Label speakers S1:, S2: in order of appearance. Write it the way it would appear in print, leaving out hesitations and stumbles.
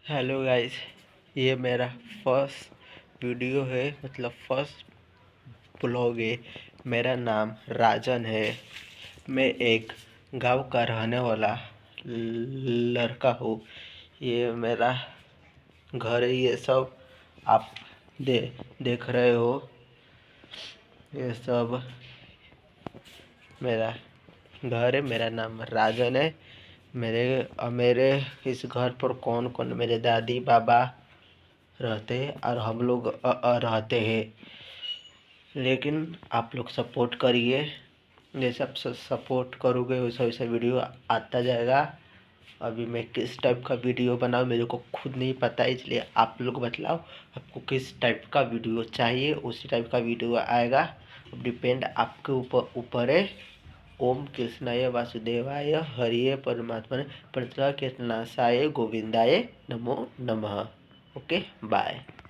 S1: Hello guys, ये मेरा first video है, मतलब फर्स्ट ब्लॉग है। मेरा नाम राजन है। मैं एक गांव का रहने वाला लड़का हूँ। ये मेरा घर है। ये सब आप देख रहे हो। ये सब मेरा घर है। मेरा नाम राजन है। मेरे इस घर पर कौन कौन मेरे दादी बाबा रहते हैं और हम लोग रहते हैं। लेकिन आप लोग सपोर्ट करिए। जैसे आप सपोर्ट करोगे वैसा वैसा वीडियो आता जाएगा। अभी मैं किस टाइप का वीडियो बनाऊँ मेरे को खुद नहीं पता, इसलिए आप लोग बतलाओ आपको किस टाइप का वीडियो चाहिए, उसी टाइप का वीडियो आएगा। अब डिपेंड आपके ऊपर है। ओम कृष्णाय वासुदेवाय हरिये परमात्मने प्रणतनाशाय गोविंदाय नमो नमः। Okay, bye.